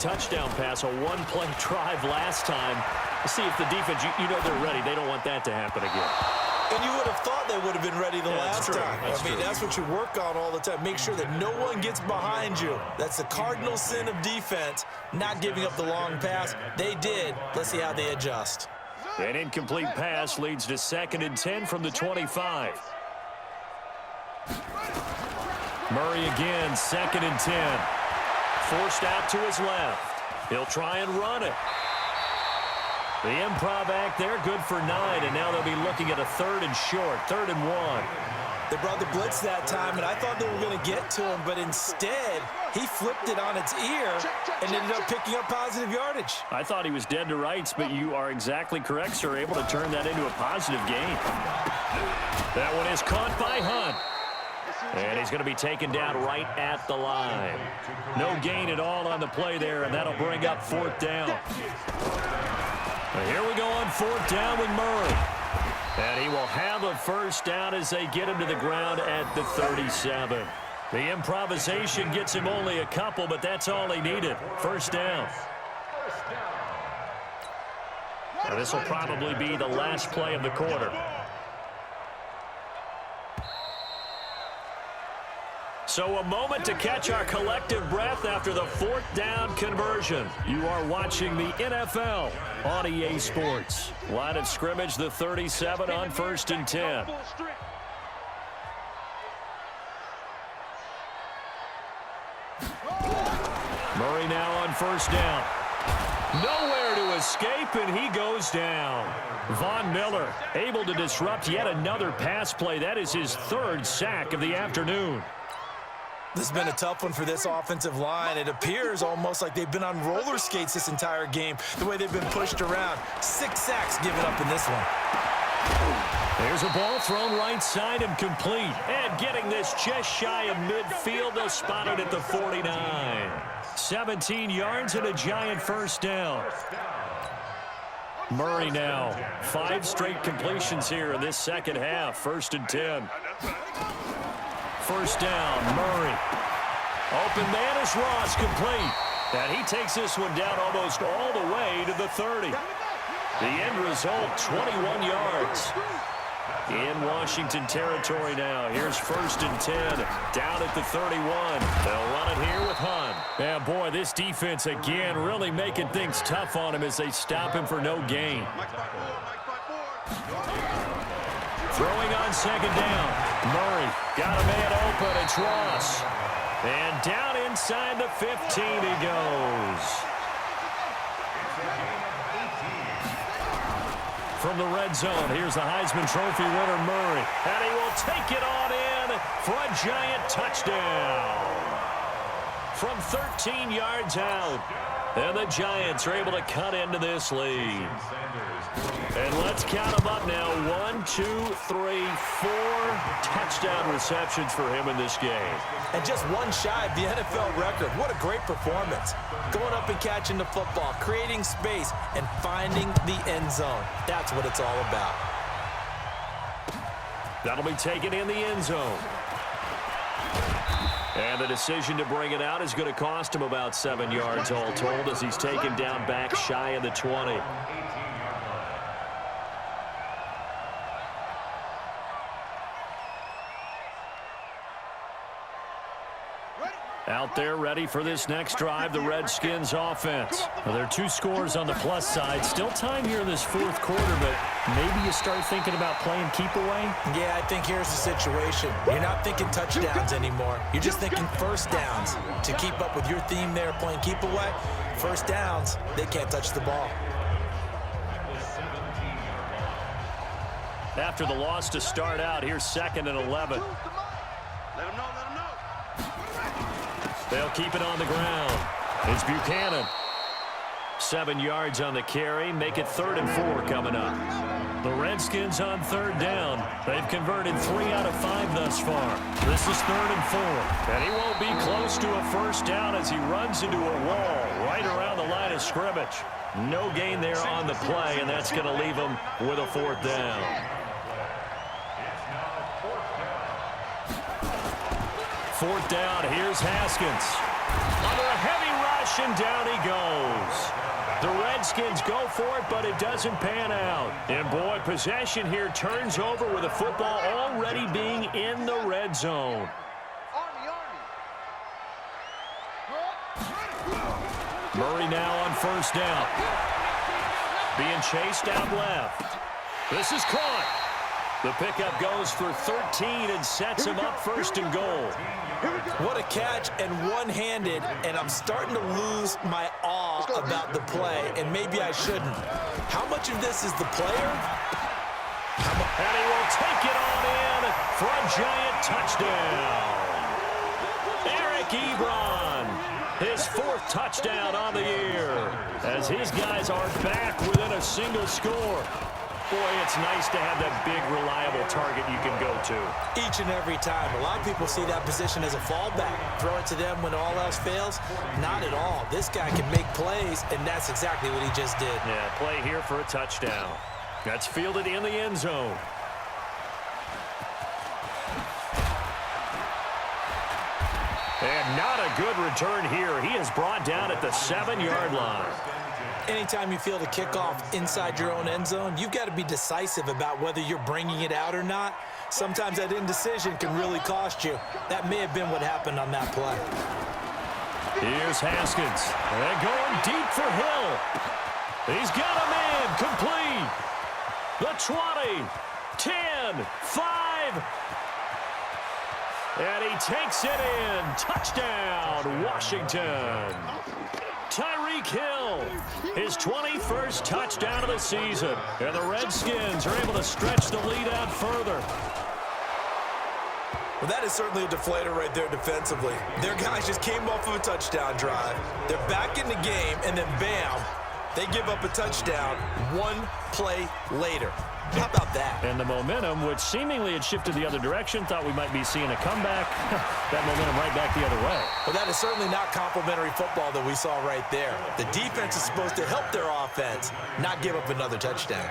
Touchdown pass, a one-play drive last time. See if the defense, you know they're ready. They don't want that to happen again. And you would have thought they would have been ready the last time. I mean, that's what you work on all the time. Make sure that no one gets behind you. That's the cardinal sin of defense, not giving up the long pass. They did. Let's see how they adjust. An incomplete pass leads to 2nd and 10 from the 25. Murray again, 2nd and 10. Forced out to his left. He'll try and run it. The improv act there, good for 9, and now they'll be looking at a 3rd and short, 3rd and 1. They brought the blitz that time, and I thought they were going to get to him, but instead, he flipped it on its ear and ended up picking up positive yardage. I thought he was dead to rights, but you are exactly correct, sir, able to turn that into a positive gain. That one is caught by Hunt. And he's going to be taken down right at the line. No gain at all on the play there, and that'll bring up 4th down. Here we go on 4th down with Murray. And he will have a 1st down as they get him to the ground at the 37. The improvisation gets him only a couple, but that's all he needed. 1st down. Now this will probably be the last play of the quarter. So a moment to catch our collective breath after the 4th down conversion. You are watching the NFL on EA Sports. Line of scrimmage, the 37 on 1st and 10. Murray now on 1st down. Nowhere to escape, and he goes down. Von Miller able to disrupt yet another pass play. That is his 3rd sack of the afternoon. This has been a tough one for this offensive line. It appears almost like they've been on roller skates this entire game, the way they've been pushed around. 6 sacks given up in this one. There's a ball thrown right side and complete. And getting this just shy of midfield, they'll spot it at the 49. 17 yards and a giant 1st down. Murray now. 5 straight completions here in this 2nd half. 1st and 10. 1st down, Murray. Open man is Ross, complete. And he takes this one down almost all the way to the 30. The end result, 21 yards. In Washington territory now. Here's 1st and 10, down at the 31. They'll run it here with Hunt. Yeah, boy, this defense again really making things tough on him as they stop him for no gain. Throwing on 2nd down. Murray got a man open. It's Ross. And down inside the 15 he goes. From the red zone, here's the Heisman Trophy winner, Murray. And he will take it on in for a giant touchdown. From 13 yards out. And the Giants are able to cut into this lead. And let's count them up now. 1, 2, 3, 4 touchdown receptions for him in this game. And just one shy of the NFL record. What a great performance. Going up and catching the football, creating space, and finding the end zone. That's what it's all about. That'll be taken in the end zone. And the decision to bring it out is going to cost him about 7 yards all told as he's taken down back shy of the 20. Out there ready for this next drive, the Redskins offense. Well, there are 2 scores on the plus side. Still time here in this 4th quarter, but maybe you start thinking about playing keep away? Yeah, I think here's the situation. You're not thinking touchdowns anymore. You're just thinking 1st downs. To keep up with your theme there, playing keep away, 1st downs, they can't touch the ball. After the loss to start out, here's 2nd and 11. They'll keep it on the ground. It's Buchanan. 7 yards on the carry. Make it 3rd and 4 coming up. The Redskins on 3rd down. They've converted 3 out of 5 thus far. This is 3rd and 4. And he won't be close to a 1st down as he runs into a wall right around the line of scrimmage. No gain there on the play, and that's going to leave him with a 4th down. 4th down, here's Haskins. Under a heavy rush. rush, and down he goes. The Redskins go for it, but it doesn't pan out. And, boy, possession here turns over with the football already being in the red zone. Murray now on first down. Being chased out left. This is caught. The pickup goes for 13 and sets him up first and goal. What a catch, and one-handed, and I'm starting to lose my awe about the play, and maybe I shouldn't. How much of this is the player? And he will take it on in for a giant touchdown. Eric Ebron, his 4th touchdown on the year, as his guys are back within a single score. Boy, it's nice to have that big, reliable target you can go to. Each and every time. A lot of people see that position as a fallback. Throw it to them when all else fails. Not at all. This guy can make plays, and that's exactly what he just did. Yeah, play here for a touchdown. That's fielded in the end zone. And not a good return here. He is brought down at the 7-yard line. Anytime you field a kickoff inside your own end zone, you've got to be decisive about whether you're bringing it out or not. Sometimes that indecision can really cost you. That may have been what happened on that play. Here's Haskins. And going deep for Hill. He's got a man complete. The 20, 10, 5. And he takes it in. Touchdown, Washington. Tyreek Hill, his 21st touchdown of the season. And the Redskins are able to stretch the lead out further. Well, that is certainly a deflator right there defensively. Their guys just came off of a touchdown drive. They're back in the game, and then bam, they give up a touchdown 1 play later. How about that? And the momentum, which seemingly had shifted the other direction, thought we might be seeing a comeback. That momentum right back the other way. Well, that is certainly not complimentary football that we saw right there. The defense is supposed to help their offense, not give up another touchdown.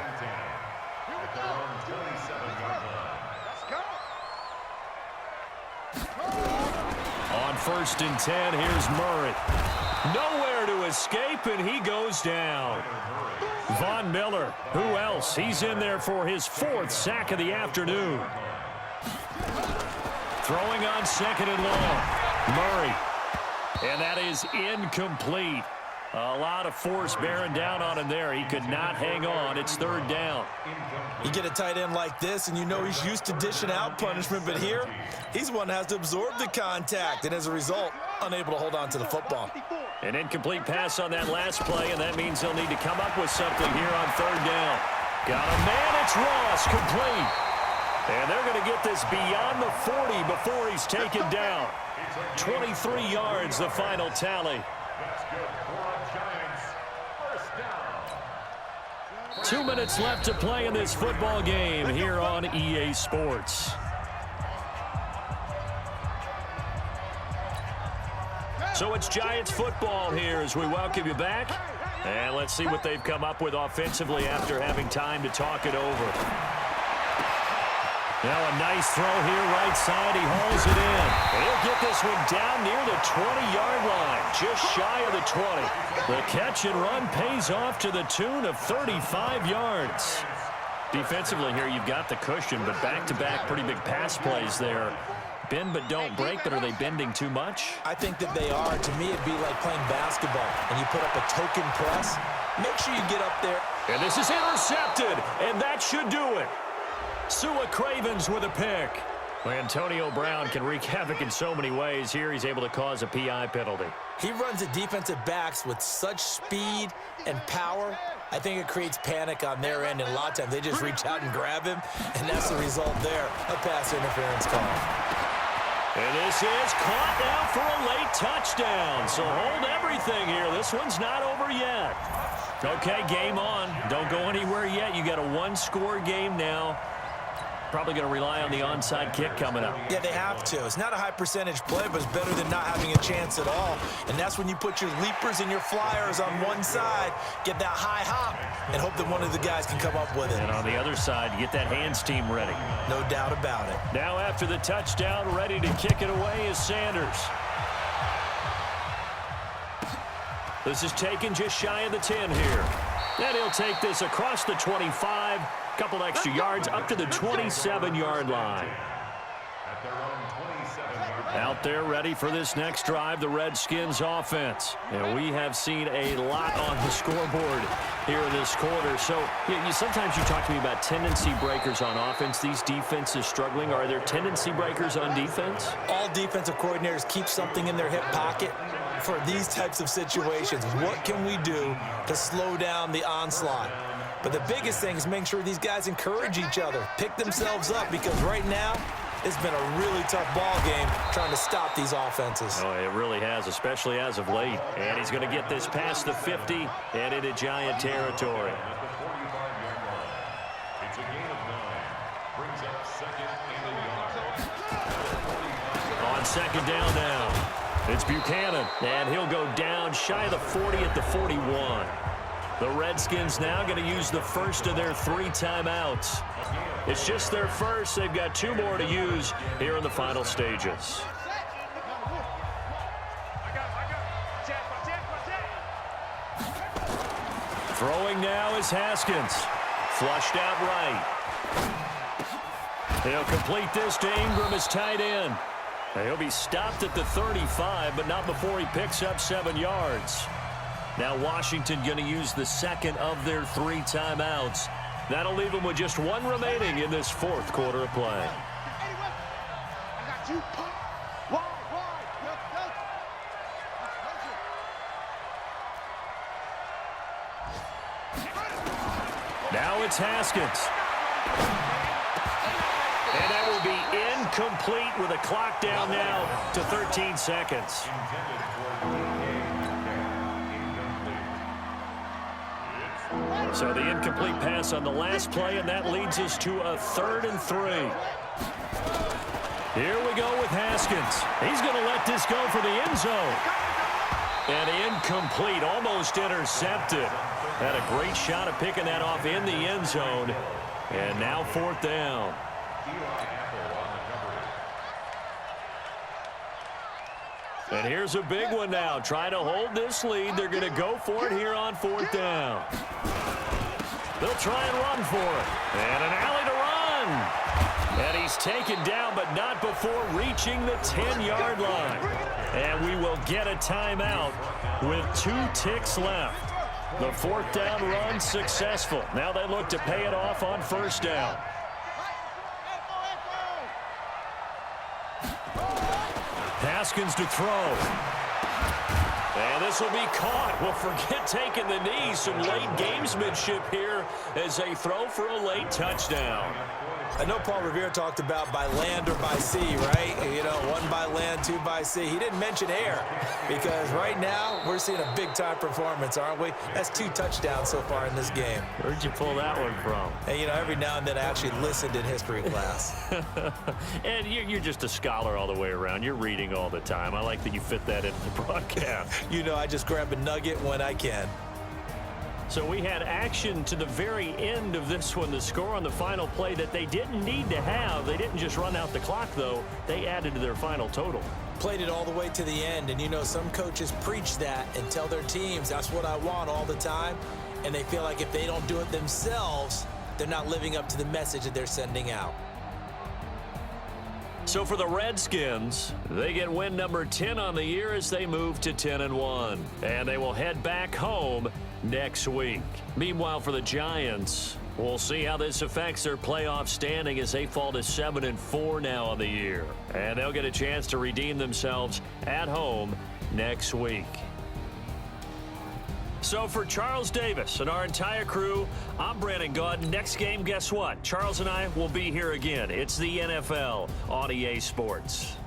On 1st and 10, here's Murray. Nowhere to escape, and he goes down. Von Miller, who else? He's in there for his 4th sack of the afternoon. Throwing on 2nd and long. Murray. And that is incomplete. A lot of force bearing down on him there. He could not hang on. It's 3rd down. You get a tight end like this, and you know he's used to dishing out punishment, but here, he's the one that has to absorb the contact, and as a result, unable to hold on to the football. An incomplete pass on that last play, and that means he'll need to come up with something here on 3rd down. Got a man, it's Ross, complete. And they're going to get this beyond the 40 before he's taken down. 23 yards, the final tally. 2 minutes left to play in this football game here on EA Sports. So it's Giants football here as we welcome you back. And let's see what they've come up with offensively after having time to talk it over. Now a nice throw here right side. He hauls it in. And he'll get this one down near the 20-yard line, just shy of the 20. The catch and run pays off to the tune of 35 yards. Defensively here, you've got the cushion, but back-to-back pretty big pass plays there. Bend but don't break, but are they bending too much? I think that they are. To me, it'd be like playing basketball, and you put up a token press. Make sure you get up there. And this is intercepted, and that should do it. Sua Cravens with a pick. Antonio Brown can wreak havoc in so many ways. Here he's able to cause a PI penalty. He runs the defensive backs with such speed and power. I think it creates panic on their end, and a lot of times they just reach out and grab him, and that's the result there, a pass interference call. And this is caught now for a late touchdown. So hold everything here. This one's not over yet. Okay, game on. Don't go anywhere yet. You got a 1-score game now. Probably going to rely on the onside kick coming up. Yeah, they have to. It's not a high percentage play, but it's better than not having a chance at all. And that's when you put your leapers and your flyers on one side, get that high hop, and hope that one of the guys can come up with it. And on the other side, get that hands team ready. No doubt about it. Now after the touchdown, ready to kick it away is Sanders. This is taken just shy of the 10 here. And he'll take this across the 25, couple extra yards up to the 27-yard line. Out there ready for this next drive, the Redskins offense. And we have seen a lot on the scoreboard here in this quarter. So sometimes you talk to me about tendency breakers on offense. These defenses struggling. Are there tendency breakers on defense? All defensive coordinators keep something in their hip pocket for these types of situations. What can we do to slow down the onslaught? But the biggest thing is making sure these guys encourage each other, pick themselves up, because right now, it's been a really tough ball game trying to stop these offenses. Oh, it really has, especially as of late. And he's going to get this past the 50 and into Giant territory. It's a gain of 9. Brings up second and a yard. On second down now, it's Buchanan. And he'll go down shy of the 40 at the 41. The Redskins now going to use the first of their 3 timeouts. It's just their first. They've got 2 more to use here in the final stages. Throwing now is Haskins. Flushed out right. He'll complete this to Ingram as tight end. He'll be stopped at the 35, but not before he picks up 7 yards. Now Washington going to use the second of their 3 timeouts. That'll leave them with just 1 remaining in this 4th quarter of play. Now it's Haskins. And that will be incomplete with a clock down now to 13 seconds. So the incomplete pass on the last play, and that leads us to a 3rd and 3. Here we go with Haskins. He's going to let this go for the end zone. And incomplete, almost intercepted. Had a great shot at picking that off in the end zone. And now 4th down. And here's a big one now. Trying to hold this lead. They're going to go for it here on 4th down. They'll try and run for it. And an alley to run. And he's taken down, but not before reaching the 10-yard line. And we will get a timeout with 2 ticks left. The 4th down run successful. Now they look to pay it off on 1st down. Haskins to throw. And this will be caught. Well, forget taking the knee. Some late gamesmanship here as they throw for a late touchdown. I know Paul Revere talked about by land or by sea, right? You know, 1 by land, 2 by sea. He didn't mention air because right now we're seeing a big-time performance, aren't we? That's 2 touchdowns so far in this game. Where'd you pull that one from? And, you know, every now and then I actually listened in history class. And you're just a scholar all the way around. You're reading all the time. I like that you fit that into the broadcast. You know, I just grab a nugget when I can. So we had action to the very end of this one. The score on the final play that they didn't need to have. They didn't just run out the clock, though. They added to their final total. Played it all the way to the end. And, you know, some coaches preach that and tell their teams, that's what I want all the time. And they feel like if they don't do it themselves, they're not living up to the message that they're sending out. So for the Redskins, they get win number 10 on the year as they move to 10-1. And they will head back home next week. Meanwhile, for the Giants, we'll see how this affects their playoff standing as they fall to 7-4 now on the year. And they'll get a chance to redeem themselves at home next week. So for Charles Davis and our entire crew, I'm Brandon Gaudin. Next game, guess what? Charles and I will be here again. It's the NFL on EA Sports.